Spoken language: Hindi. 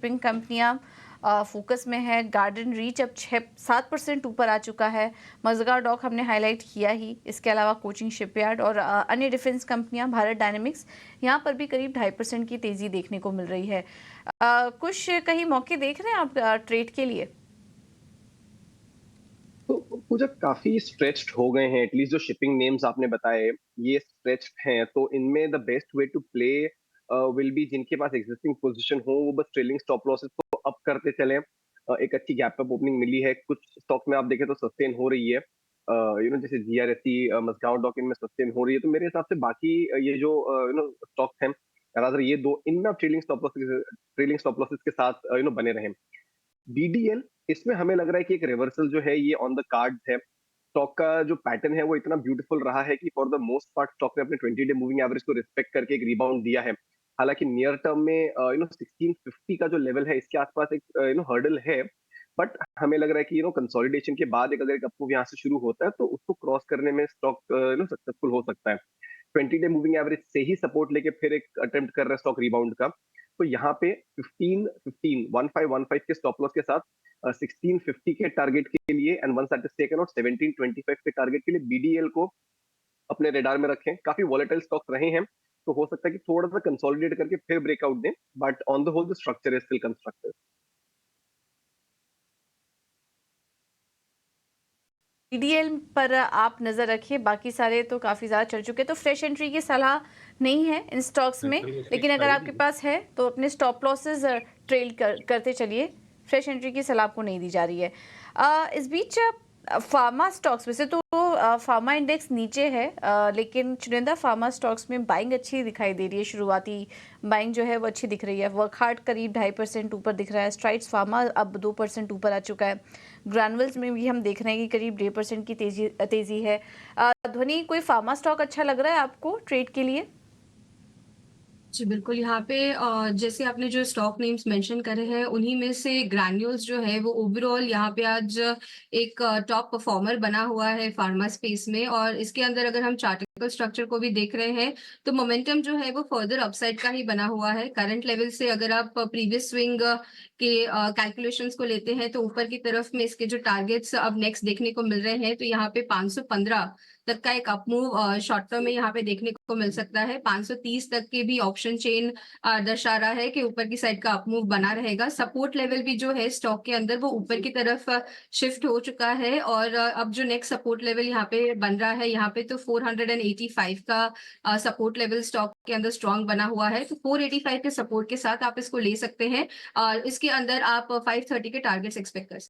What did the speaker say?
शिपिंग कंपनियां फोकस में है। गार्डन रीच अब 6-7% ऊपर आ चुका है। मज़गांव डॉक हमने हाईलाइट किया ही। इसके अलावा कोचिंग शिपयार्ड और अन्य डिफेंस कंपनियां, भारत डायनेमिक्स, यहाँ पर भी करीब 2.5% की तेज़ी देखने को मिल रही है। कुछ कहीं मौके देख रहे हैं आप ट्रेड के लिए? तो पूजा काफी स्ट्रेच्ड हो गए हैं। एटलीस्ट जो शिपिंग नेम्स आपने बताए ये स्ट्रेच्ड हैं, तो इनमें the best way to play will be जिनके पास एग्जिस्टिंग पोजीशन हो वो बस ट्रेलिंग स्टॉप लॉसेस को अप करते चले। एक अच्छी गैप अप ओपनिंग मिली है, कुछ स्टॉक में आप देखें तो सस्टेन हो रही है। जैसे जीआरएससी, मस्गांव डॉक, इनमें सस्टेन हो रही है। तो मेरे हिसाब से बाकी ये जो स्टॉक हैं, रादर ये दो, इनमें आप ट्रेलिंग स्टॉप लॉसेस के साथ बने रहें। बीडीएल, इसमें हमें लग रहा है कि एक रिवर्सल जो है ये ऑन द कार्ड्स है। स्टॉक का जो पैटर्न है वो इतना ब्यूटीफुल रहा है कि for the most part stock ने अपने 20 डे मूविंग एवरेज को रिस्पेक्ट करके एक रिबाउंड दिया है। हालांकि नियर टर्म में 1650 का जो लेवल है इसके आसपास एक हर्डल है। बट हमें लग रहा है कि कंसोलिडेशन के बाद अगर एक अप यहाँ से शुरू होता है तो उसको क्रॉस करने में स्टॉक सक्सेसफुल हो सकता है। 20 डे मूविंग एवरेज से ही सपोर्ट लेके फिर एक अटेम्प्ट कर रहा है स्टॉक रिबाउंड का। तो यहाँ पे 15 के स्टॉप लॉस के साथ 1650 के टारगेट के लिए and once that is taken out 1725 के टारगेट के लिए बीडीएल को अपने रेडार में रखें। काफी वॉलेटाइल स्टॉक रहे हैं, तो हो सकता है कि थोड़ा सा कंसोलिडेट करके फिर ब्रेकआउट दें। But on the whole the structure is still constructive. TDL पर आप नज़र रखिए, बाकी सारे तो काफ़ी ज़्यादा चल चुके हैं, तो फ्रेश एंट्री की सलाह नहीं है इन स्टॉक्स में। लेकिन अगर आपके पास है तो अपने स्टॉप लॉसेस करते चलिए। फ्रेश एंट्री की सलाह आपको नहीं दी जा रही है। इस बीच फार्मा स्टॉक्स में से तो फार्मा इंडेक्स नीचे है, लेकिन चुनिंदा फार्मा स्टॉक्स में बाइंग अच्छी दिखाई दे रही है। शुरुआती बाइंग जो है वो अच्छी दिख रही है। वर्कहार्ट करीब 2.5% ऊपर दिख रहा है। स्ट्राइड्स फार्मा अब 2% ऊपर आ चुका है। ग्रैनुअल्स में भी हम देख रहे हैं कि करीब 1.5% की तेजी है। ध्वनि, कोई फार्मा स्टॉक अच्छा लग रहा है आपको ट्रेड के लिए? जी, बिल्कुल, यहाँ पे जैसे आपने जो स्टॉक नेम्स मेंशन करे हैं, उन्हीं में से ग्रैन्यूल्स जो है वो ओवरऑल यहाँ पे आज एक टॉप परफॉर्मर बना हुआ है फार्मा स्पेस में। और इसके अंदर अगर हम चार्टिकल स्ट्रक्चर को भी देख रहे हैं, तो मोमेंटम जो है वो फर्दर अपसाइड का ही बना हुआ है। करंट लेवल से अगर आप प्रीवियस स्विंग के कैलकुलेशंस को लेते हैं, तो ऊपर की तरफ में इसके जो टारगेट्स अब नेक्स्ट देखने को मिल रहे हैं, तो यहाँ पे 515 तक का एक अप मूव शॉर्ट टर्म में यहाँ पे देखने को मिल सकता है। 530 तक के भी ऑप्शन चेन दर्शा रहा है कि ऊपर की साइड का अप मूव बना रहेगा। सपोर्ट लेवल भी जो है स्टॉक के अंदर वो ऊपर की तरफ शिफ्ट हो चुका है। और अब जो नेक्स्ट सपोर्ट लेवल यहाँ पे बन रहा है, यहाँ पे तो 485 का सपोर्ट लेवल स्टॉक के अंदर स्ट्रॉन्ग बना हुआ है। तो 485 के सपोर्ट के साथ आप इसको ले सकते हैं और इसके अंदर आप 530 के टारगेट्स एक्सपेक्ट कर सकते हैं।